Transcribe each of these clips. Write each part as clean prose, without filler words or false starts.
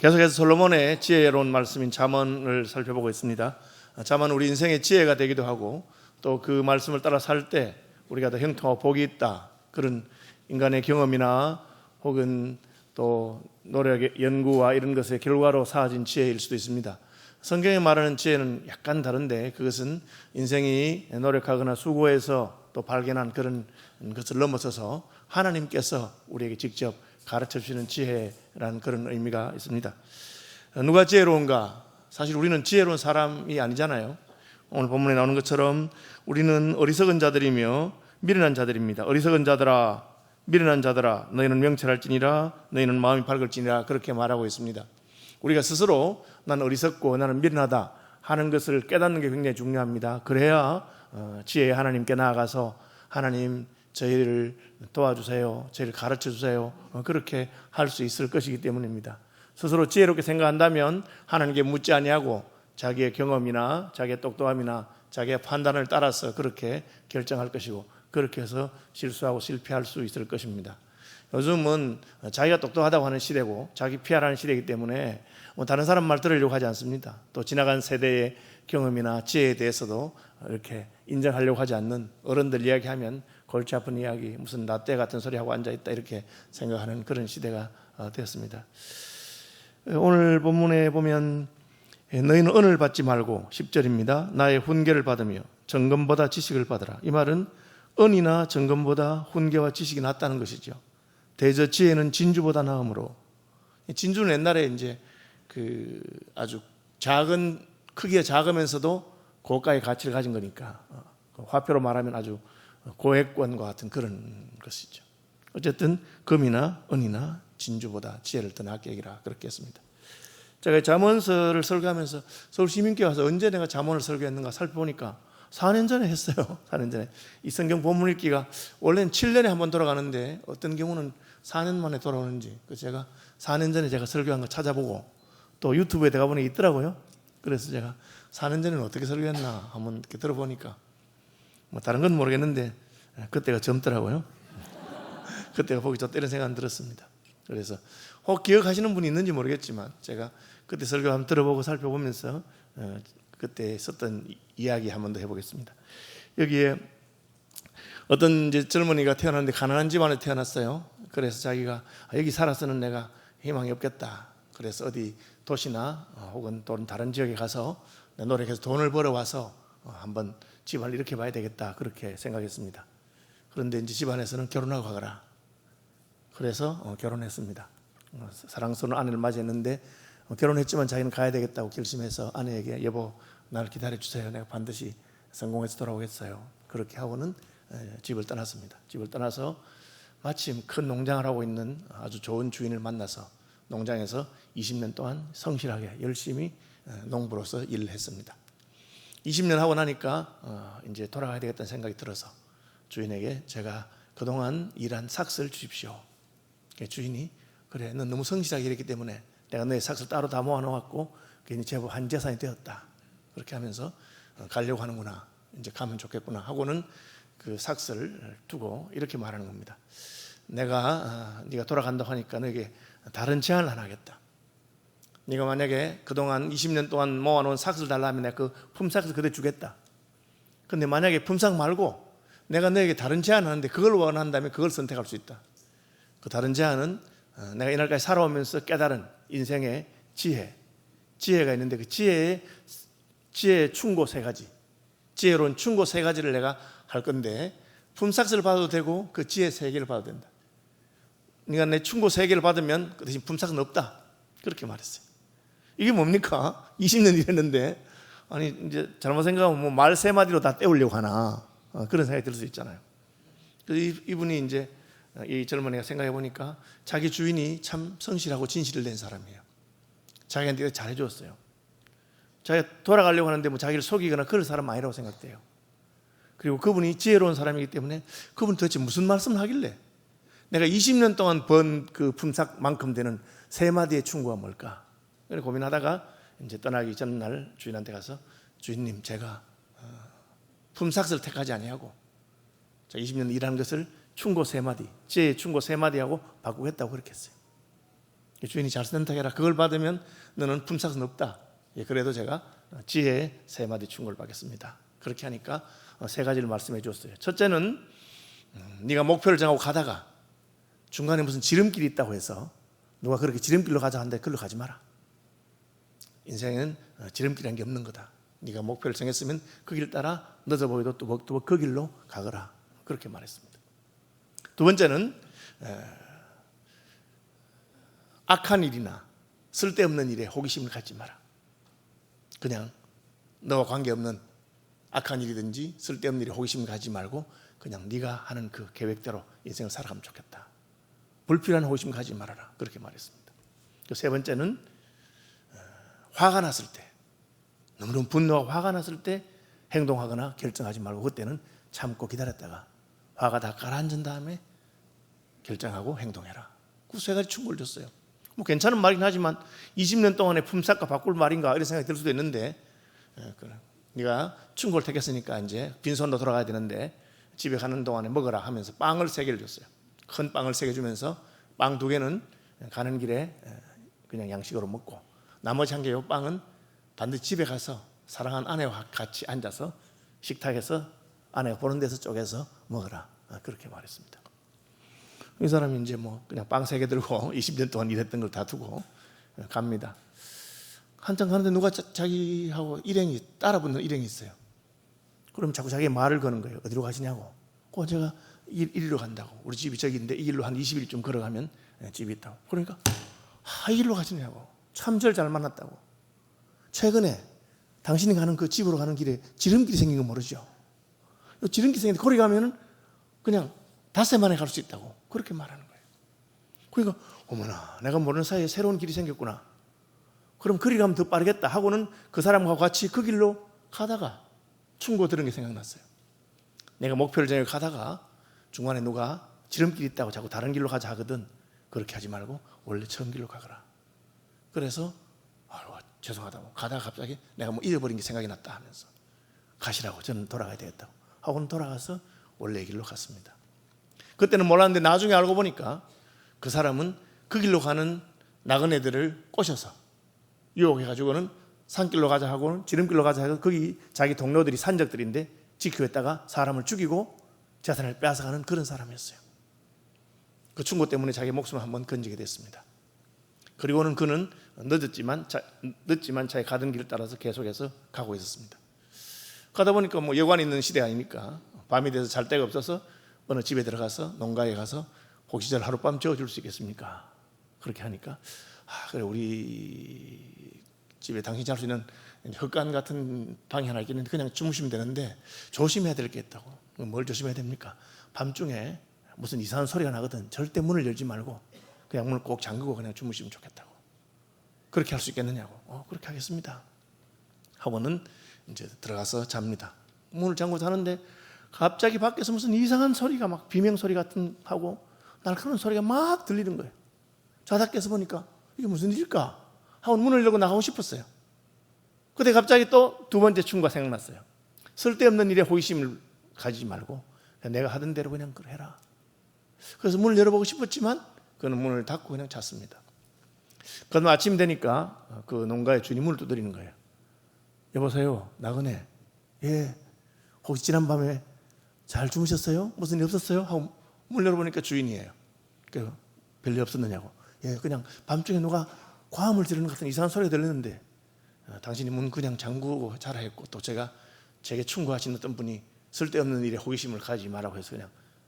계속해서 솔로몬의 지혜로운 말씀인 잠언을 살펴보고 있습니다. 잠언은 우리 인생의 지혜가 되기도 하고 또 그 말씀을 따라 살 때 우리가 더 형통하고 복이 있다, 그런 인간의 경험이나 혹은 또 노력의 연구와 이런 것의 결과로 쌓아진 지혜일 수도 있습니다. 성경에 말하는 지혜는 약간 다른데 그것은 인생이 노력하거나 수고해서 또 발견한 그런 것을 넘어서서 하나님께서 우리에게 직접 가르쳐 주시는 지혜라는 그런 의미가 있습니다. 누가 지혜로운가? 사실 우리는 지혜로운 사람이 아니잖아요. 오늘 본문에 나오는 것처럼 우리는 어리석은 자들이며 미련한 자들입니다. 어리석은 자들아, 미련한 자들아, 너희는 명철할지니라, 너희는 마음이 밝을지니라, 그렇게 말하고 있습니다. 우리가 스스로 나는 어리석고 나는 미련하다 하는 것을 깨닫는 게 굉장히 중요합니다. 그래야 지혜의 하나님께 나아가서 하나님, 저희를 도와주세요, 저희를 가르쳐주세요, 그렇게 할 수 있을 것이기 때문입니다. 스스로 지혜롭게 생각한다면 하나님께 묻지 아니하고 자기의 경험이나 자기의 똑똑함이나 자기의 판단을 따라서 그렇게 결정할 것이고, 그렇게 해서 실수하고 실패할 수 있을 것입니다. 요즘은 자기가 똑똑하다고 하는 시대고 자기 피하라는 시대이기 때문에 다른 사람 말 들으려고 하지 않습니다. 또 지나간 세대의 경험이나 지혜에 대해서도 이렇게 인정하려고 하지 않는, 어른들 이야기하면 골치 아픈 이야기, 무슨 라떼 같은 소리 하고 앉아있다, 이렇게 생각하는 그런 시대가 되었습니다. 오늘 본문에 보면 너희는 은을 받지 말고 10절입니다. 나의 훈계를 받으며 정금보다 지식을 받으라. 이 말은 은이나 정금보다 훈계와 지식이 낫다는 것이죠. 대저 지혜는 진주보다 나으므로. 진주는 옛날에 이제 그 아주 작은, 크기가 작으면서도 고가의 가치를 가진 거니까 화폐로 말하면 아주 고액권과 같은 그런 것이죠. 어쨌든 금이나 은이나 진주보다 지혜를 더 낫게 여기라, 그렇게 했습니다. 제가 잠언서를 설교하면서 서울시민교회 와서 언제 내가 잠언을 설교했는가 살펴보니까 4년 전에 했어요. 4년 전에. 이 성경 본문 읽기가 원래는 7년에 한 번 돌아가는데 어떤 경우는 4년 만에 돌아오는지, 제가 4년 전에 제가 설교한 거 찾아보고 또 유튜브에 내가 보니 있더라고요. 그래서 제가 4년 전에는 어떻게 설교했나 한번 이렇게 들어보니까 뭐 다른 건 모르겠는데 그때가 젊더라고요. 그때가 보기 좋다, 이런 생각은 들었습니다. 그래서 혹 기억하시는 분이 있는지 모르겠지만 제가 그때 설교 한번 들어보고 살펴보면서 그때 썼던 이야기 한번 더 해보겠습니다. 여기에 어떤 이제 젊은이가 태어났는데 가난한 집안에 태어났어요. 그래서 자기가 여기 살아서는 내가 희망이 없겠다. 그래서 어디 도시나 혹은 또 다른 지역에 가서 노력해서 돈을 벌어와서 한번 집안을 이렇게 봐야 되겠다, 그렇게 생각했습니다. 그런데 이제 집안에서는 결혼하고 가거라. 그래서 결혼했습니다. 사랑스러운 아내를 맞이했는데 결혼했지만 자기는 가야 되겠다고 결심해서 아내에게 여보, 나를 기다려주세요, 내가 반드시 성공해서 돌아오겠어요. 그렇게 하고는 집을 떠났습니다. 집을 떠나서 마침 큰 농장을 하고 있는 아주 좋은 주인을 만나서 농장에서 20년 동안 성실하게 열심히 농부로서 일을 했습니다. 20년 하고 나니까 이제 돌아가야 되겠다는 생각이 들어서 주인에게 제가 그동안 일한 삭스를 주십시오. 주인이 그래, 넌 너무 성실하게 일했기 때문에 내가 너의 삭스를 따로 다 모아놓았고 괜히 제법 한 재산이 되었다. 그렇게 하면서 가려고 하는구나, 이제 가면 좋겠구나 하고는 그 삭스를 두고 이렇게 말하는 겁니다. 내가 네가 돌아간다고 하니까 너에게 다른 제안을 하나 하겠다. 네가 만약에 그동안 20년 동안 모아놓은 삭스를 달라면 내가 그 품삯을 그대로 주겠다. 근데 만약에 품삯 말고 내가 너에게 다른 제안을 하는데 그걸 원한다면 그걸 선택할 수 있다. 그 다른 제안은 내가 이날까지 살아오면서 깨달은 인생의 지혜가 있는데 그 지혜의 충고 3가지, 지혜로운 충고 3가지를 내가 할 건데 품삯을 받아도 되고 그 지혜 3개를 받아도 된다. 네가 내 충고 3개를 받으면 그 대신 품삯은 없다, 그렇게 말했어요. 이게 뭡니까? 20년 일했는데 아니 이제 잘못 생각하면 뭐 말 3마디로 다 때우려고 하나, 그런 생각이 들 수 있잖아요. 그래서 이분이 이제 이 젊은이가 생각해 보니까 자기 주인이 참 성실하고 진실을 낸 사람이에요. 자기한테 잘해줬어요. 자기가 돌아가려고 하는데 뭐 자기를 속이거나 그럴 사람 아니라고 생각돼요. 그리고 그분이 지혜로운 사람이기 때문에 그분이 도대체 무슨 말씀을 하길래 내가 20년 동안 번 그 품삯만큼 되는 3마디의 충고가 뭘까? 그래서 고민하다가 이제 떠나기 전날 주인한테 가서 주인님, 제가 품삯을 택하지 아니하고 20년 일하는 것을 충고 3마디, 지혜의 충고 3마디하고 바꾸겠다고 그렇게 했어요. 주인이 잘 선택해라. 그걸 받으면 너는 품삯은 없다. 그래도 제가 지혜의 3마디 충고를 받겠습니다. 그렇게 하니까 3가지를 말씀해 주었어요. 첫째는 네가 목표를 정하고 가다가 중간에 무슨 지름길이 있다고 해서 누가 그렇게 지름길로 가자 하는데 그걸로 가지 마라. 인생은 지름길이라는 게 없는 거다. 네가 목표를 정했으면 그 길 따라 늦어 보여도 또 그 길로 가거라. 그렇게 말했습니다. 두 번째는 악한 일이나 쓸데없는 일에 호기심을 갖지 마라. 그냥 너와 관계없는 악한 일이든지 쓸데없는 일에 호기심을 가지지 말고 그냥 네가 하는 그 계획대로 인생을 살아가면 좋겠다. 불필요한 호기심 가지지 말아라. 그렇게 말했습니다. 세 번째는 화가 났을 때, 너무 분노와 화가 났을 때 행동하거나 결정하지 말고 그때는 참고 기다렸다가 화가 다 가라앉은 다음에 결정하고 행동해라. 그 3가지 충고를 줬어요. 뭐 괜찮은 말이긴 하지만 20년 동안의 품삯과 바꿀 말인가 이런 생각이 들 수도 있는데, 네가 충고를 택했으니까 이제 빈손으로 돌아가야 되는데 집에 가는 동안에 먹어라 하면서 빵을 3개를 줬어요. 큰 빵을 3개 주면서 빵 2개는 가는 길에 그냥 양식으로 먹고 나머지 1개의 빵은 반드시 집에 가서 사랑하는 아내와 같이 앉아서 식탁에서 아내가 보는 데서 쪼개서 먹어라. 그렇게 말했습니다. 이 사람이 이제 뭐 그냥 빵 3개 들고 20년 동안 일했던 걸 다 두고 갑니다. 한참 가는데 누가 자기하고 따라 붙는 일행이 있어요. 그럼 자꾸 자기 말을 거는 거예요. 어디로 가시냐고. 제가 이리로 간다고. 우리 집이 저기인데 이 길로 한 20일 좀 걸어가면 집이 있다고. 그러니까 이 길로 가시냐고. 참 저를 잘 만났다고. 최근에 당신이 가는 그 집으로 가는 길에 지름길이 생긴 거 모르죠? 지름길이 생긴데 거기 가면은 그냥 닷새 만에 갈 수 있다고. 그렇게 말하는 거예요. 그러니까 어머나, 내가 모르는 사이에 새로운 길이 생겼구나. 그럼 그리 가면 더 빠르겠다 하고는 그 사람과 같이 그 길로 가다가 충고 들은 게 생각났어요. 내가 목표를 정해 가다가 중간에 누가 지름길이 있다고 자꾸 다른 길로 가자 하거든. 그렇게 하지 말고 원래 처음 길로 가거라. 그래서 죄송하다고 가다가 갑자기 내가 뭐 잃어버린 게 생각이 났다 하면서 가시라고, 저는 돌아가야 되겠다고 하고는 돌아가서 원래 길로 갔습니다. 그때는 몰랐는데 나중에 알고 보니까 그 사람은 그 길로 가는 나그네들을 꼬셔서 유혹해가지고는 산길로 가자 하고는 지름길로 가자 하고 거기 자기 동료들이 산적들인데 지키했다가 사람을 죽이고 재산을 빼앗아가는 그런 사람이었어요. 그 충고 때문에 자기 목숨을 한번 건지게 됐습니다. 그리고는 그는 늦지만 자기 가던 길을 따라서 계속해서 가고 있었습니다. 가다 보니까 뭐 여관 있는 시대 아니니까 밤이 돼서 잘 데가 없어서 어느 집에 들어가서 농가에 가서 혹시 저를 하룻밤 재워줄 수 있겠습니까? 그렇게 하니까 그래, 우리 집에 당신이 잘 수 있는 헛간 같은 방이 하나 있겠는데 그냥 주무시면 되는데 조심해야 될 게 있다고. 뭘 조심해야 됩니까? 밤중에 무슨 이상한 소리가 나거든. 절대 문을 열지 말고 그냥 문을 꼭 잠그고 그냥 주무시면 좋겠다고. 그렇게 할 수 있겠느냐고. 그렇게 하겠습니다 하고는 이제 들어가서 잡니다. 문을 잠그고 자는데 갑자기 밖에서 무슨 이상한 소리가 막 비명 소리 같은 하고 날카로운 소리가 막 들리는 거예요. 자다 깨서 보니까 이게 무슨 일일까 하고 문을 열고 나가고 싶었어요. 그때 갑자기 또 2번째 충고가 생각났어요. 쓸데없는 일에 호기심을 가지지 말고 내가 하던 대로 그냥 해라. 그래서 문을 열어보고 싶었지만 그는 문을 닫고 그냥 잤습니다. 그럼 아침 되니까 그 농가의 주인이 문을 두드리는 거예요. 여보세요, 나그네. 예, 혹시 지난밤에 잘 주무셨어요? 무슨 일 없었어요? 하고 문을 열어보니까 주인이에요. 별일 없었느냐고. 예, 그냥 밤중에 누가 과음을 지르는 것 같은 이상한 소리가 들리는데 당신이 문 그냥 잠그고 자라 했고 또 제게 충고하신 어떤 분이 쓸데없는 일에 호기심을 가지지 말라고 해서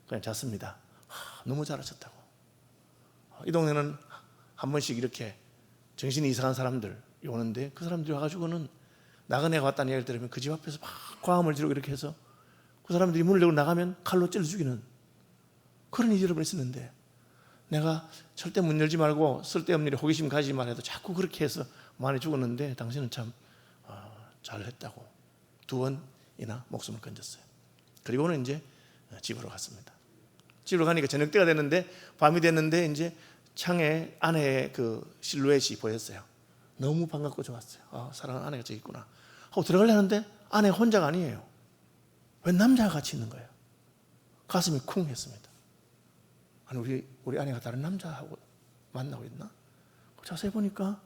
그냥 잤습니다. 너무 잘하셨다고. 이 동네는 한 번씩 이렇게 정신이 이상한 사람들이 오는데 그 사람들이 와가지고는 나그네가 왔다는 이야기를 들으면 그 집 앞에서 막 과음을 지르고 이렇게 해서 그 사람들이 문을 열고 나가면 칼로 찔러 죽이는 그런 일이 여러 번 있었는데 내가 절대 문 열지 말고 쓸데없는 일에 호기심 가지지 말아도 자꾸 그렇게 해서 많이 죽었는데 당신은 참 잘했다고 2번이나 목숨을 건졌어요. 그리고는 이제 집으로 갔습니다. 집으로 가니까 저녁 때가 됐는데 밤이 됐는데 이제 창에 아내의 그 실루엣이 보였어요. 너무 반갑고 좋았어요. 사랑하는 아내가 저기 있구나 하고 들어가려는데 아내가 혼자가 아니에요. 웬 남자가 같이 있는 거예요. 가슴이 쿵 했습니다. 아니 우리 아내가 다른 남자하고 만나고 있나? 자세히 보니까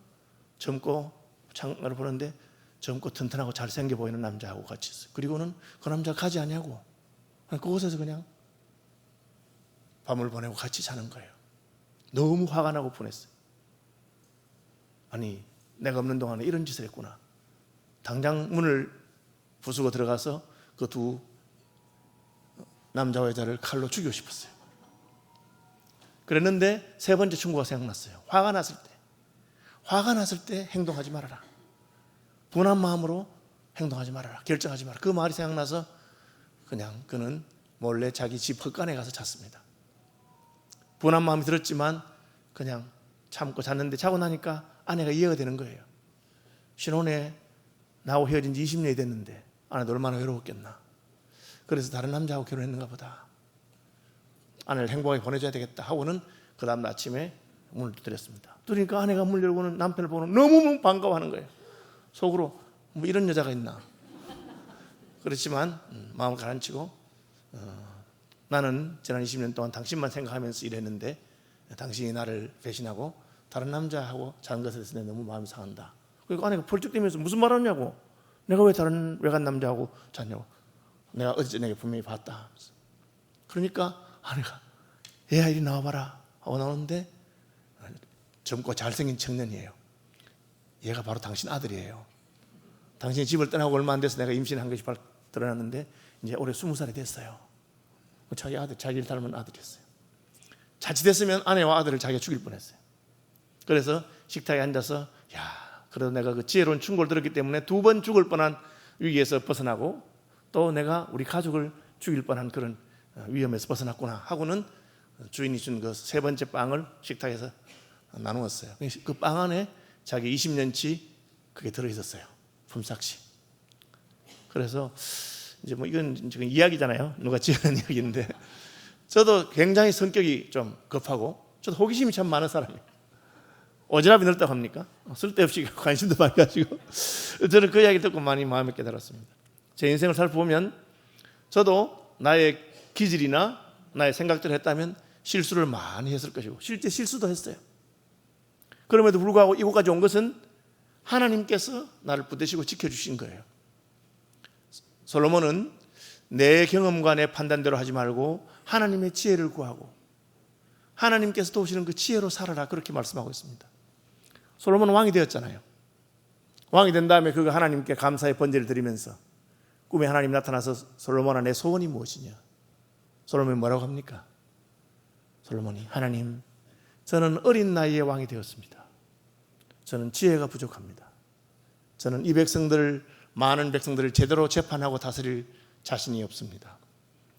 젊고 창가를 보는데 젊고 튼튼하고 잘생겨 보이는 남자하고 같이 있어요. 그리고는 그 남자가 가지 않냐고 그곳에서 그냥 밤을 보내고 같이 자는 거예요. 너무 화가 나고 분했어요. 아니 내가 없는 동안에 이런 짓을 했구나. 당장 문을 부수고 들어가서 그 두 남자와 여자를 칼로 죽이고 싶었어요. 그랬는데 세 번째 충고가 생각났어요. 화가 났을 때 행동하지 말아라. 분한 마음으로 행동하지 말아라. 결정하지 말아라. 그 말이 생각나서 그냥 그는 몰래 자기 집 헛간에 가서 잤습니다. 분한 마음이 들었지만 그냥 참고 잤는데 자고 나니까 아내가 이해가 되는 거예요. 신혼에 나하고 헤어진 지 20년이 됐는데 아내도 얼마나 외로웠겠나. 그래서 다른 남자하고 결혼했는가 보다. 아내를 행복하게 보내줘야 되겠다 하고는 그 다음 아침에 문을 두드렸습니다. 그러니까 아내가 문 열고는 남편을 보는 너무 반가워하는 거예요. 속으로 뭐 이런 여자가 있나. 그렇지만 마음을 가라앉히고 나는 지난 20년 동안 당신만 생각하면서 일했는데 당신이 나를 배신하고 다른 남자하고 자는 것에 대해서 너무 마음이 상한다. 그러니까 아내가 펄쩍 뛰면서 무슨 말 하냐고. 내가 왜 다른 외간 남자하고 잤냐고. 내가 어제 저녁에 분명히 봤다. 그러니까 아내가 얘야 이리 나와봐라 하고 나오는데 젊고 잘생긴 청년이에요. 얘가 바로 당신 아들이에요. 당신이 집을 떠나고 얼마 안 돼서 내가 임신한 것이 드러났는데 이제 올해 20살이 됐어요. 자기 아들, 자기를 닮은 아들이었어요. 자칫했으면 아내와 아들을 자기가 죽일 뻔했어요. 그래서 식탁에 앉아서 그래도 내가 그 지혜로운 충고를 들었기 때문에 2번 죽을 뻔한 위기에서 벗어나고 또 내가 우리 가족을 죽일 뻔한 그런 위험에서 벗어났구나 하고는 주인이 준 그 3번째 빵을 식탁에서 나누었어요. 그 빵 안에 자기 20년치 그게 들어있었어요. 품삯이. 그래서 이제 뭐 이건 지금 이야기잖아요. 누가 지어낸 이야기인데 저도 굉장히 성격이 좀 급하고 저도 호기심이 참 많은 사람이에요. 오지랖이 넓다고 합니까? 쓸데없이 관심도 많이 가지고 저는 그 이야기를 듣고 많이 마음에 깨달았습니다. 제 인생을 살펴보면 저도 나의 기질이나 나의 생각대로 했다면 실수를 많이 했을 것이고 실제 실수도 했어요. 그럼에도 불구하고 이곳까지 온 것은 하나님께서 나를 붙드시고 지켜주신 거예요. 솔로몬은 내 경험과 내 판단대로 하지 말고 하나님의 지혜를 구하고 하나님께서 도우시는 그 지혜로 살아라 그렇게 말씀하고 있습니다. 솔로몬은 왕이 되었잖아요. 왕이 된 다음에 그가 하나님께 감사의 번제를 드리면서 꿈에 하나님 나타나서 솔로몬아 내 소원이 무엇이냐. 솔로몬이 뭐라고 합니까? 솔로몬이 하나님 저는 어린 나이에 왕이 되었습니다. 저는 지혜가 부족합니다. 저는 이 백성들을 많은 백성들을 제대로 재판하고 다스릴 자신이 없습니다.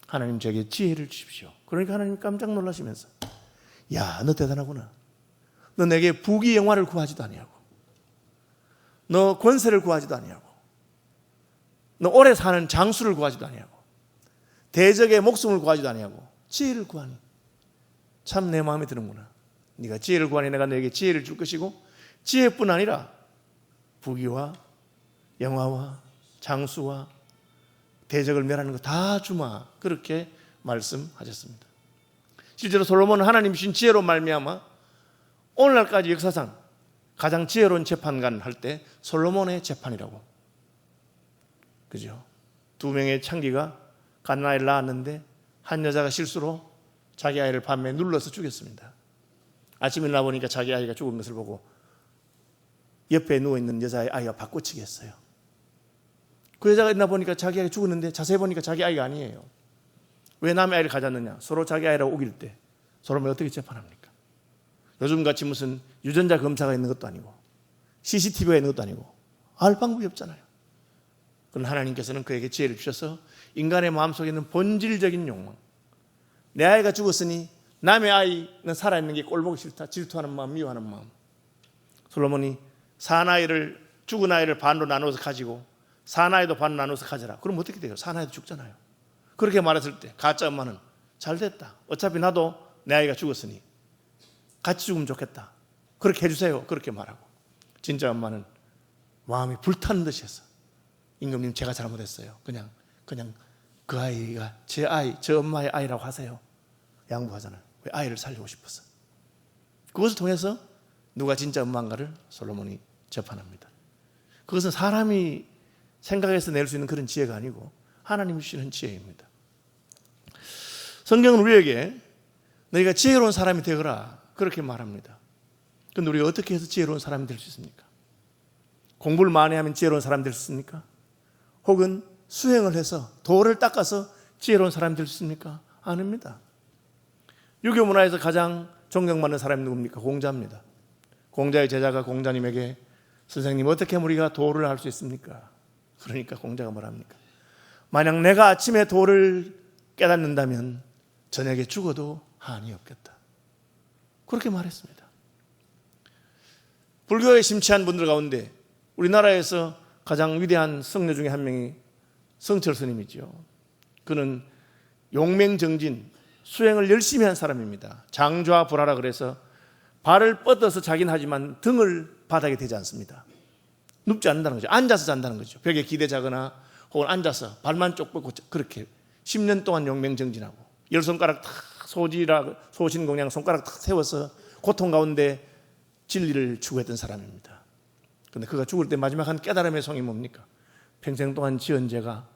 하나님 저에게 지혜를 주십시오. 그러니까 하나님 깜짝 놀라시면서 야, 너 대단하구나. 너 내게 부귀 영화를 구하지도 아니하고 너 권세를 구하지도 아니하고 너 오래 사는 장수를 구하지도 아니하고 대적의 목숨을 구하지도 아니하고 지혜를 구하니 참 내 마음에 드는구나. 네가 지혜를 구하니 내가 너에게 지혜를 줄 것이고 지혜뿐 아니라 부귀와 영화와 장수와 대적을 멸하는 거 다 주마 그렇게 말씀하셨습니다. 실제로 솔로몬은 하나님 주신 지혜로 말미암아 오늘날까지 역사상 가장 지혜로운 재판관 할 때 솔로몬의 재판이라고. 그죠? 2명의 창기가 갓나이를 낳았는데 한 여자가 실수로 자기 아이를 밤에 눌러서 죽였습니다. 아침에 일어나 보니까 자기 아이가 죽은 것을 보고 옆에 누워있는 여자의 아이가 바꿔치기 했어요. 그 여자가 일어나 보니까 자기 아이가 죽었는데 자세히 보니까 자기 아이가 아니에요. 왜 남의 아이를 가졌느냐? 서로 자기 아이라고 우길 때 서로 어떻게 재판합니까? 요즘같이 무슨 유전자 검사가 있는 것도 아니고 CCTV가 있는 것도 아니고 알 방법이 없잖아요. 그러나 하나님께서는 그에게 지혜를 주셔서 인간의 마음속에 있는 본질적인 욕망, 내 아이가 죽었으니 남의 아이는 살아있는 게 꼴보기 싫다, 질투하는 마음, 미워하는 마음. 솔로몬이 사나이를 죽은 아이를 반으로 나누어서 가지고 사나이도 반으로 나누어서 가져라. 그럼 어떻게 돼요? 사나이도 죽잖아요. 그렇게 말했을 때 가짜 엄마는 잘 됐다. 어차피 나도 내 아이가 죽었으니 같이 죽으면 좋겠다. 그렇게 해주세요. 그렇게 말하고 진짜 엄마는 마음이 불타는 듯이 했어. 임금님 제가 잘못했어요. 그냥 그 아이가 제 아이, 저 엄마의 아이라고 하세요. 양보하잖아요. 왜? 아이를 살리고 싶어서. 그것을 통해서 누가 진짜 음반가를 솔로몬이 재판합니다. 그것은 사람이 생각해서 낼 수 있는 그런 지혜가 아니고 하나님이 주시는 지혜입니다. 성경은 우리에게 너희가 지혜로운 사람이 되거라 그렇게 말합니다. 그런데 우리가 어떻게 해서 지혜로운 사람이 될 수 있습니까? 공부를 많이 하면 지혜로운 사람이 될 수 있습니까? 혹은 수행을 해서 도를 닦아서 지혜로운 사람이 될 수 있습니까? 아닙니다. 유교 문화에서 가장 존경받는 사람이 누굽니까? 공자입니다. 공자의 제자가 공자님에게 선생님 어떻게 하면 우리가 도를 할 수 있습니까? 그러니까 공자가 뭐랍니까? 만약 내가 아침에 도를 깨닫는다면 저녁에 죽어도 한이 없겠다. 그렇게 말했습니다. 불교에 심취한 분들 가운데 우리나라에서 가장 위대한 성녀 중에 한 명이 성철 스님이죠. 그는 용맹정진, 수행을 열심히 한 사람입니다. 장좌불하라 그래서 발을 뻗어서 자긴 하지만 등을 바닥에 대지 않습니다. 눕지 않는다는 거죠. 앉아서 잔다는 거죠. 벽에 기대자거나 혹은 앉아서 발만 쪽 뻗고 그렇게 10년 동안 용맹정진하고 10손가락 탁 소신공양 손가락 탁 세워서 고통 가운데 진리를 추구했던 사람입니다. 그런데 그가 죽을 때 마지막 한 깨달음의 성이 뭡니까? 평생 동안 지은 죄가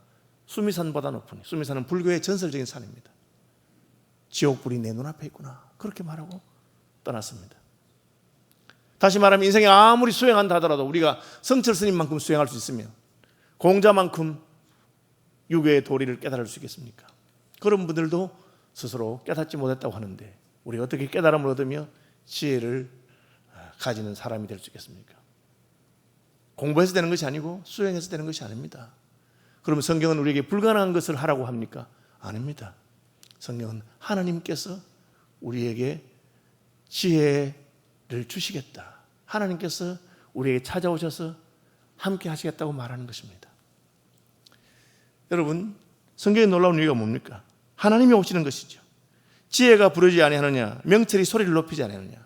수미산보다 높으니, 수미산은 불교의 전설적인 산입니다. 지옥불이 내 눈앞에 있구나 그렇게 말하고 떠났습니다. 다시 말하면 인생에 아무리 수행한다 하더라도 우리가 성철 스님만큼 수행할 수 있으면 공자만큼 유교의 도리를 깨달을 수 있겠습니까? 그런 분들도 스스로 깨닫지 못했다고 하는데 우리가 어떻게 깨달음을 얻으며 지혜를 가지는 사람이 될 수 있겠습니까? 공부해서 되는 것이 아니고 수행해서 되는 것이 아닙니다. 그러면 성경은 우리에게 불가능한 것을 하라고 합니까? 아닙니다. 성경은 하나님께서 우리에게 지혜를 주시겠다. 하나님께서 우리에게 찾아오셔서 함께 하시겠다고 말하는 것입니다. 여러분, 성경에 놀라운 이유가 뭡니까? 하나님이 오시는 것이죠. 지혜가 부르지 아니하느냐, 명철이 소리를 높이지 아니하느냐.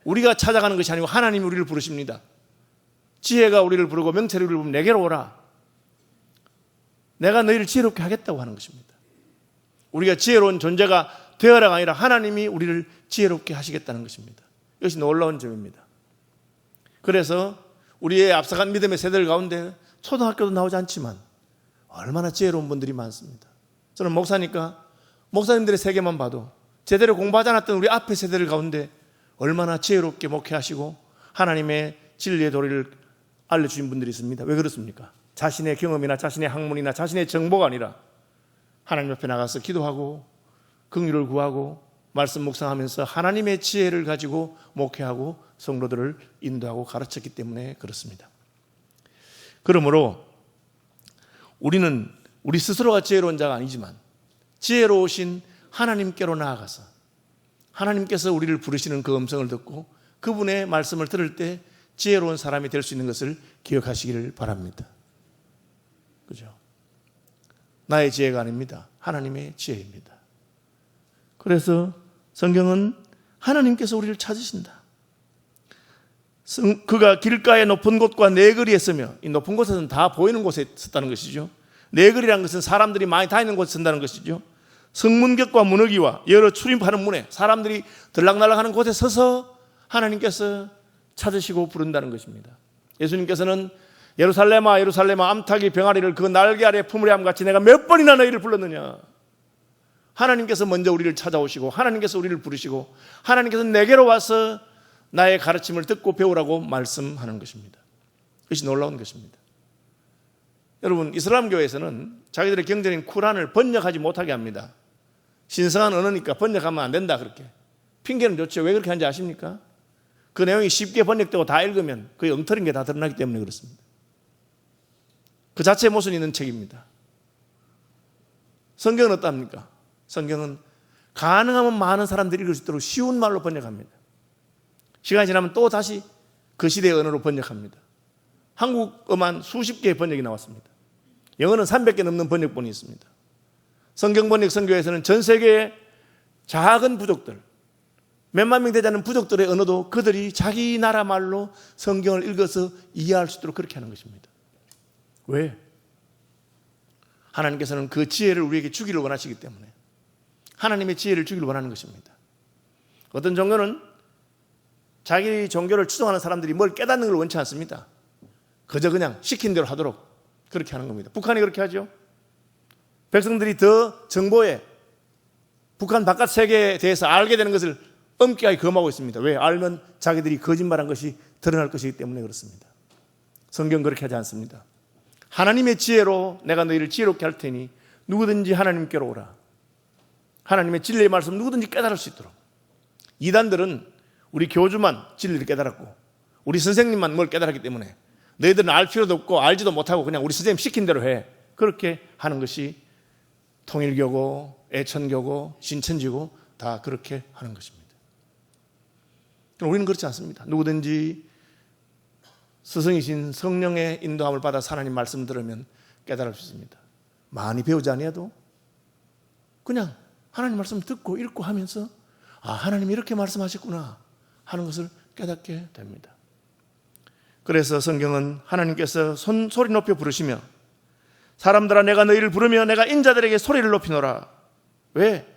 우리가 찾아가는 것이 아니고 하나님이 우리를 부르십니다. 지혜가 우리를 부르고 명철이 우리를 부르면 내게로 오라. 내가 너희를 지혜롭게 하겠다고 하는 것입니다. 우리가 지혜로운 존재가 되어라가 아니라 하나님이 우리를 지혜롭게 하시겠다는 것입니다. 이것이 놀라운 점입니다. 그래서 우리의 앞서간 믿음의 세대들 가운데 초등학교도 나오지 않지만 얼마나 지혜로운 분들이 많습니다. 저는 목사니까 목사님들의 세계만 봐도 제대로 공부하지 않았던 우리 앞의 세대들 가운데 얼마나 지혜롭게 목회하시고 하나님의 진리의 도리를 알려주신 분들이 있습니다. 왜 그렇습니까? 자신의 경험이나 자신의 학문이나 자신의 정보가 아니라 하나님 옆에 나가서 기도하고 긍휼을 구하고 말씀 묵상하면서 하나님의 지혜를 가지고 목회하고 성도들을 인도하고 가르쳤기 때문에 그렇습니다. 그러므로 우리는 우리 스스로가 지혜로운 자가 아니지만 지혜로우신 하나님께로 나아가서 하나님께서 우리를 부르시는 그 음성을 듣고 그분의 말씀을 들을 때 지혜로운 사람이 될 수 있는 것을 기억하시기를 바랍니다. 그죠? 나의 지혜가 아닙니다. 하나님의 지혜입니다. 그래서 성경은 하나님께서 우리를 찾으신다. 그가 길가의 높은 곳과 내거리에 서며, 이 높은 곳에서는 다 보이는 곳에 섰다는 것이죠. 내거리라는 것은 사람들이 많이 다니는 곳에 선다는 것이죠. 성문격과 문어기와 여러 출입하는 문에 사람들이 들락날락하는 곳에 서서 하나님께서 찾으시고 부른다는 것입니다. 예수님께서는 예루살렘아 예루살렘아 암탉이 병아리를 그 날개 아래 품으려 함같이 내가 몇 번이나 너희를 불렀느냐. 하나님께서 먼저 우리를 찾아오시고 하나님께서 우리를 부르시고 하나님께서 내게로 와서 나의 가르침을 듣고 배우라고 말씀하는 것입니다. 그것이 놀라운 것입니다. 여러분, 이슬람교에서는 자기들의 경전인 쿠란을 번역하지 못하게 합니다. 신성한 언어니까 번역하면 안 된다 그렇게 핑계는 좋죠. 왜 그렇게 하는지 아십니까? 그 내용이 쉽게 번역되고 다 읽으면 그게 엉터리인 게 다 드러나기 때문에 그렇습니다. 그 자체의 모순이 있는 책입니다. 성경은 어떻습니까? 성경은 가능하면 많은 사람들이 읽을 수 있도록 쉬운 말로 번역합니다. 시간이 지나면 또 다시 그 시대의 언어로 번역합니다. 한국어만 수십 개의 번역이 나왔습니다. 영어는 300개 넘는 번역본이 있습니다. 성경 번역 선교에서는 전 세계의 작은 부족들, 몇만 명 되지 않는 부족들의 언어도 그들이 자기 나라 말로 성경을 읽어서 이해할 수 있도록 그렇게 하는 것입니다. 왜? 하나님께서는 그 지혜를 우리에게 주기를 원하시기 때문에 하나님의 지혜를 주기를 원하는 것입니다. 어떤 종교는 자기 종교를 추종하는 사람들이 뭘 깨닫는 걸 원치 않습니다. 그저 그냥 시킨 대로 하도록 그렇게 하는 겁니다. 북한이 그렇게 하죠. 백성들이 더 정보에 북한 바깥 세계에 대해서 알게 되는 것을 엄격하게 금하고 있습니다. 왜? 알면 자기들이 거짓말한 것이 드러날 것이기 때문에 그렇습니다. 성경 그렇게 하지 않습니다. 하나님의 지혜로 내가 너희를 지혜롭게 할 테니 누구든지 하나님께로 오라. 하나님의 진리의 말씀 누구든지 깨달을 수 있도록. 이단들은 우리 교주만 진리를 깨달았고 우리 선생님만 뭘 깨달았기 때문에 너희들은 알 필요도 없고 알지도 못하고 그냥 우리 선생님 시킨 대로 해. 그렇게 하는 것이 통일교고 애천교고 신천지고 다 그렇게 하는 것입니다. 우리는 그렇지 않습니다. 누구든지 스승이신 성령의 인도함을 받아 하나님 말씀 들으면 깨달을 수 있습니다. 많이 배우지 아니어도 그냥 하나님 말씀 듣고 읽고 하면서 하나님이 이렇게 말씀하셨구나 하는 것을 깨닫게 됩니다. 그래서 성경은 하나님께서 소리 높여 부르시며 사람들아 내가 너희를 부르며 내가 인자들에게 소리를 높이노라. 왜?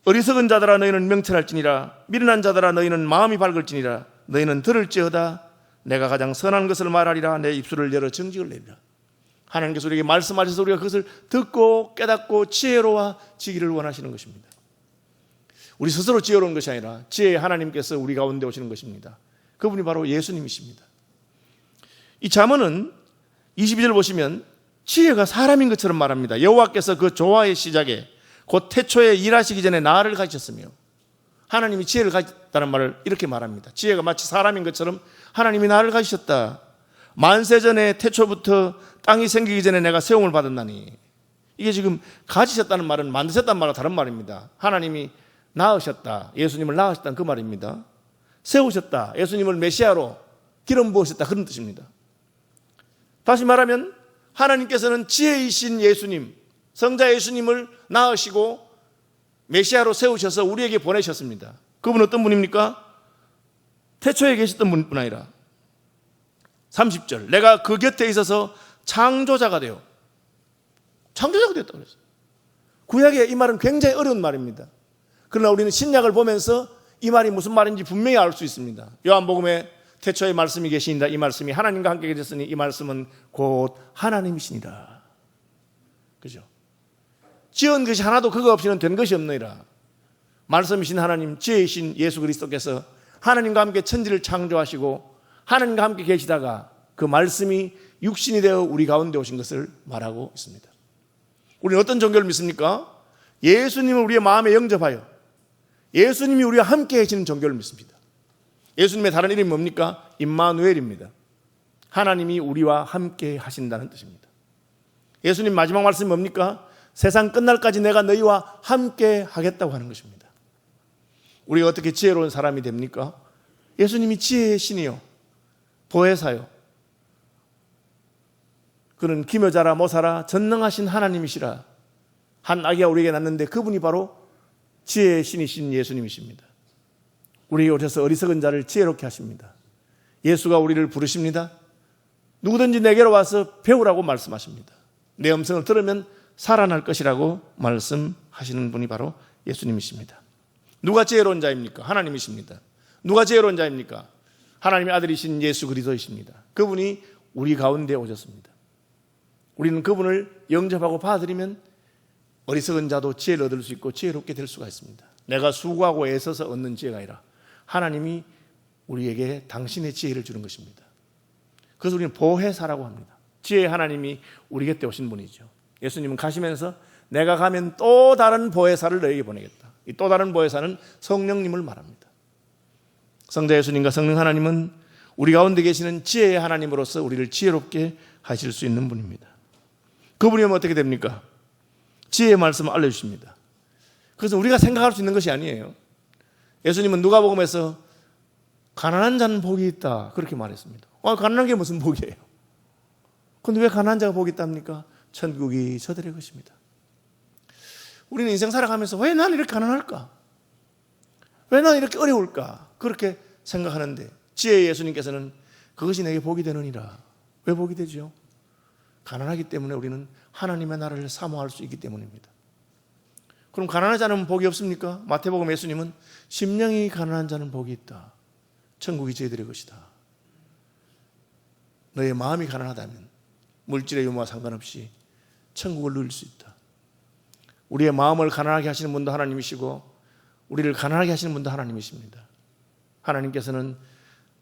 어리석은 자들아 너희는 명철할지니라. 미련한 자들아 너희는 마음이 밝을지니라. 너희는 들을지어다. 내가 가장 선한 것을 말하리라. 내 입술을 열어 정직을 내리라. 하나님께서 우리에게 말씀하셔서 우리가 그것을 듣고 깨닫고 지혜로워지기를 원하시는 것입니다. 우리 스스로 지혜로운 것이 아니라 지혜의 하나님께서 우리 가운데 오시는 것입니다. 그분이 바로 예수님이십니다. 이 잠언은 22절 보시면 지혜가 사람인 것처럼 말합니다. 여호와께서 그 조화의 시작에 곧 태초에 일하시기 전에 나를 가지셨으며 하나님이 지혜를 가졌다는 말을 이렇게 말합니다. 지혜가 마치 사람인 것처럼 하나님이 나를 가지셨다. 만세 전에 태초부터 땅이 생기기 전에 내가 세움을 받았나니. 이게 지금 가지셨다는 말은 만드셨다는 말과 다른 말입니다. 하나님이 낳으셨다. 예수님을 낳으셨다는 그 말입니다. 세우셨다. 예수님을 메시아로 기름 부으셨다. 그런 뜻입니다. 다시 말하면 하나님께서는 지혜이신 예수님, 성자 예수님을 낳으시고 메시아로 세우셔서 우리에게 보내셨습니다. 그분은 어떤 분입니까? 태초에 계셨던 분뿐 아니라 30절 내가 그 곁에 있어서 창조자가 되어 창조자가 되었다고 그랬어요. 구약에 이 말은 굉장히 어려운 말입니다. 그러나 우리는 신약을 보면서 이 말이 무슨 말인지 분명히 알 수 있습니다. 요한복음에 태초에 말씀이 계시니라. 이 말씀이 하나님과 함께 계셨으니 이 말씀은 곧 하나님이시니라. 그죠? 지은 것이 하나도 그거 없이는 된 것이 없느니라. 말씀이신 하나님, 지혜이신 예수 그리스도께서 하나님과 함께 천지를 창조하시고 하나님과 함께 계시다가 그 말씀이 육신이 되어 우리 가운데 오신 것을 말하고 있습니다. 우리는 어떤 종교를 믿습니까? 예수님을 우리의 마음에 영접하여 예수님이 우리와 함께 계시는 종교를 믿습니다. 예수님의 다른 이름이 뭡니까? 임마누엘입니다. 하나님이 우리와 함께 하신다는 뜻입니다. 예수님 마지막 말씀이 뭡니까? 세상 끝날까지 내가 너희와 함께 하겠다고 하는 것입니다. 우리가 어떻게 지혜로운 사람이 됩니까? 예수님이 지혜의 신이요 보혜사요 그는 기묘자라 모사라 전능하신 하나님이시라. 한 아기가 우리에게 낳는데 그분이 바로 지혜의 신이신 예수님이십니다. 우리에게 오셔서 어리석은 자를 지혜롭게 하십니다. 예수가 우리를 부르십니다. 누구든지 내게로 와서 배우라고 말씀하십니다. 내 음성을 들으면 살아날 것이라고 말씀하시는 분이 바로 예수님이십니다. 누가 지혜로운 자입니까? 하나님이십니다. 누가 지혜로운 자입니까? 하나님의 아들이신 예수 그리스도이십니다. 그분이 우리 가운데 오셨습니다. 우리는 그분을 영접하고 받아들이면 어리석은 자도 지혜를 얻을 수 있고 지혜롭게 될 수가 있습니다. 내가 수고하고 애써서 얻는 지혜가 아니라 하나님이 우리에게 당신의 지혜를 주는 것입니다. 그래서 우리는 보혜사라고 합니다. 지혜의 하나님이 우리 곁에 오신 분이죠. 예수님은 가시면서 내가 가면 또 다른 보혜사를 너에게 보내겠다. 이 또 다른 보혜사는 성령님을 말합니다. 성자 예수님과 성령 하나님은 우리 가운데 계시는 지혜의 하나님으로서 우리를 지혜롭게 하실 수 있는 분입니다. 그분이 오면 어떻게 됩니까? 지혜의 말씀을 알려주십니다. 그래서 우리가 생각할 수 있는 것이 아니에요. 예수님은 누가복음에서 가난한 자는 복이 있다 그렇게 말했습니다. 가난한 게 무슨 복이에요? 그런데 왜 가난한 자가 복이 있답니까? 천국이 저들의 것입니다. 우리는 인생 살아가면서 왜 나는 이렇게 가난할까? 왜 나는 이렇게 어려울까? 그렇게 생각하는데 지혜의 예수님께서는 그것이 내게 복이 되느니라. 왜 복이 되죠? 가난하기 때문에 우리는 하나님의 나라를 사모할 수 있기 때문입니다. 그럼 가난한 자는 복이 없습니까? 마태복음 예수님은 심령이 가난한 자는 복이 있다. 천국이 저희들의 것이다. 너의 마음이 가난하다면 물질의 유무와 상관없이 천국을 누릴 수 있다. 우리의 마음을 가난하게 하시는 분도 하나님이시고 우리를 가난하게 하시는 분도 하나님이십니다. 하나님께서는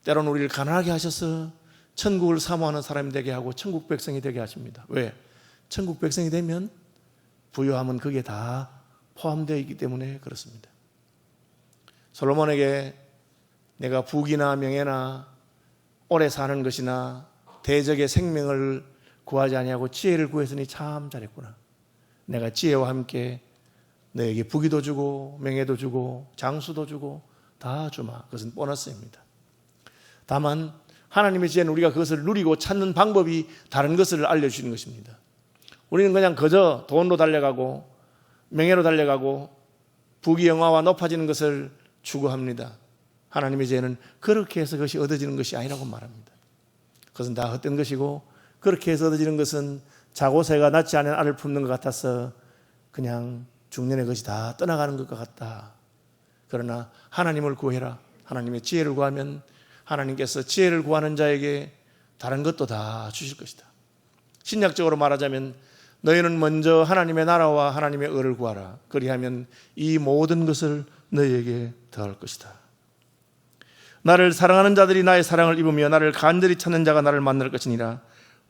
때로는 우리를 가난하게 하셔서 천국을 사모하는 사람이 되게 하고 천국 백성이 되게 하십니다. 왜? 천국 백성이 되면 부요함은 거기에 다 포함되어 있기 때문에 그렇습니다. 솔로몬에게 내가 부귀나 명예나 오래 사는 것이나 대적의 생명을 구하지 아니하고 지혜를 구했으니 참 잘했구나. 내가 지혜와 함께 너에게 부귀도 주고 명예도 주고 장수도 주고 다 주마. 그것은 보너스입니다. 다만 하나님의 지혜는 우리가 그것을 누리고 찾는 방법이 다른 것을 알려주시는 것입니다. 우리는 그냥 그저 돈으로 달려가고 명예로 달려가고 부귀 영화와 높아지는 것을 추구합니다. 하나님의 지혜는 그렇게 해서 그것이 얻어지는 것이 아니라고 말합니다. 그것은 다 헛된 것이고 그렇게 해서 얻어지는 것은 자고 새가 낳지 않은 알을 품는 것 같아서 그냥 중년의 것이 다 떠나가는 것과 같다. 그러나 하나님을 구해라. 하나님의 지혜를 구하면 하나님께서 지혜를 구하는 자에게 다른 것도 다 주실 것이다. 신약적으로 말하자면 너희는 먼저 하나님의 나라와 하나님의 의를 구하라. 그리하면 이 모든 것을 너희에게 더할 것이다. 나를 사랑하는 자들이 나의 사랑을 입으며 나를 간절히 찾는 자가 나를 만날 것이니라.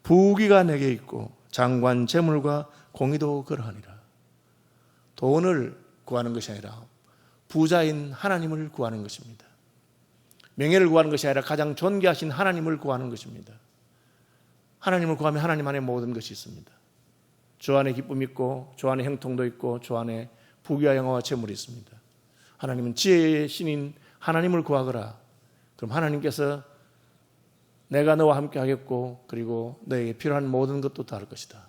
부귀가 내게 있고 장관 재물과 공의도 그러하니라. 돈을 구하는 것이 아니라 부자인 하나님을 구하는 것입니다. 명예를 구하는 것이 아니라 가장 존귀하신 하나님을 구하는 것입니다. 하나님을 구하면 하나님 안에 모든 것이 있습니다. 주 안에 기쁨이 있고 주 안에 형통도 있고 주 안에 부귀와 영화와 재물이 있습니다. 하나님은 지혜의 신인 하나님을 구하거라. 그럼 하나님께서 내가 너와 함께 하겠고 그리고 너에게 필요한 모든 것도 다 할 것이다.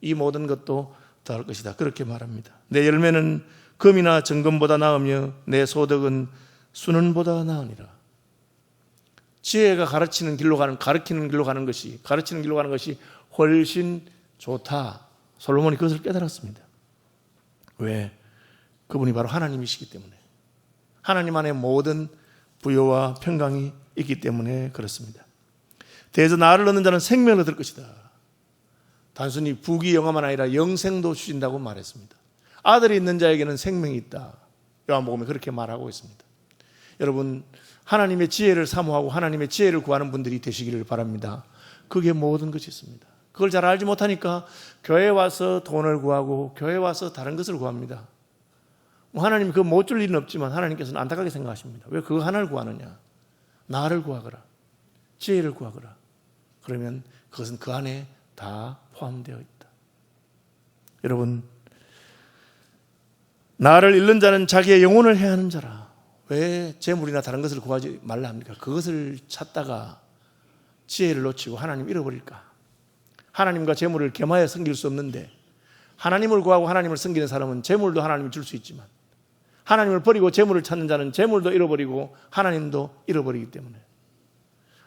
이 모든 것도 다 할 것이다. 그렇게 말합니다. 내 열매는 금이나 정금보다 나으며 내 소득은 순은보다 나으니라. 지혜가 가르치는 길로 가는 것이 훨씬 좋다. 솔로몬이 그것을 깨달았습니다. 왜? 그분이 바로 하나님이시기 때문에. 하나님 안에 모든 부요와 평강이 있기 때문에 그렇습니다. 대저 나를 얻는 자는 생명을 얻을 것이다. 단순히 부귀 영화만 아니라 영생도 주신다고 말했습니다. 아들이 있는 자에게는 생명이 있다. 요한복음에 그렇게 말하고 있습니다. 여러분, 하나님의 지혜를 사모하고 하나님의 지혜를 구하는 분들이 되시기를 바랍니다. 그게 모든 것이 있습니다. 그걸 잘 알지 못하니까 교회에 와서 돈을 구하고 교회에 와서 다른 것을 구합니다. 하나님이 그거 못 줄 일은 없지만 하나님께서는 안타깝게 생각하십니다. 왜 그거 하나를 구하느냐? 나를 구하거라. 지혜를 구하거라. 그러면 그것은 그 안에 다 포함되어 있다. 여러분, 나를 잃는 자는 자기의 영혼을 해하는 자라. 왜 재물이나 다른 것을 구하지 말라 합니까? 그것을 찾다가 지혜를 놓치고 하나님 잃어버릴까? 하나님과 재물을 겸하여 섬길 수 없는데 하나님을 구하고 하나님을 섬기는 사람은 재물도 하나님이 줄 수 있지만 하나님을 버리고 재물을 찾는 자는 재물도 잃어버리고 하나님도 잃어버리기 때문에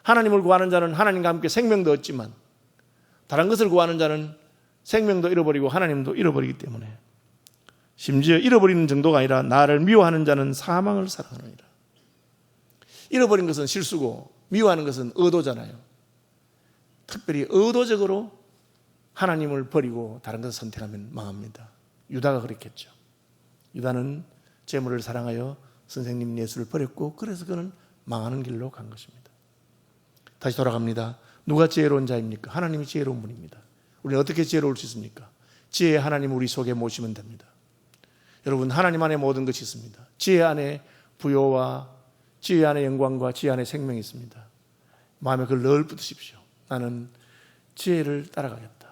하나님을 구하는 자는 하나님과 함께 생명도 얻지만 다른 것을 구하는 자는 생명도 잃어버리고 하나님도 잃어버리기 때문에 심지어 잃어버리는 정도가 아니라 나를 미워하는 자는 사망을 사랑하느니라. 잃어버린 것은 실수고 미워하는 것은 의도잖아요. 특별히 의도적으로 하나님을 버리고 다른 것을 선택하면 망합니다. 유다가 그랬겠죠. 유다는 재물을 사랑하여 선생님 예수를 버렸고 그래서 그는 망하는 길로 간 것입니다. 다시 돌아갑니다. 누가 지혜로운 자입니까? 하나님이 지혜로운 분입니다. 우리는 어떻게 지혜로울 수 있습니까? 지혜의 하나님을 우리 속에 모시면 됩니다. 여러분, 하나님 안에 모든 것이 있습니다. 지혜 안에 부요와 지혜 안에 영광과 지혜 안에 생명이 있습니다. 마음에 그걸 늘 붙으십시오. 나는 지혜를 따라가겠다.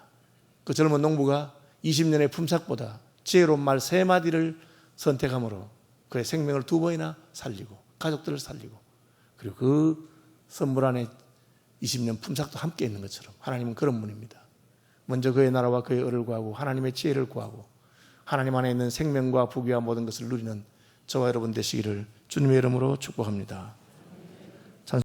그 젊은 농부가 20년의 품삯보다 지혜로운 말 3마디를 선택함으로 그의 생명을 2번이나 살리고 가족들을 살리고 그리고 그 선물 안에 20년 품삯도 함께 있는 것처럼 하나님은 그런 분입니다. 먼저 그의 나라와 그의 의를 구하고 하나님의 지혜를 구하고 하나님 안에 있는 생명과 부귀와 모든 것을 누리는 저와 여러분 되시기를 주님의 이름으로 축복합니다.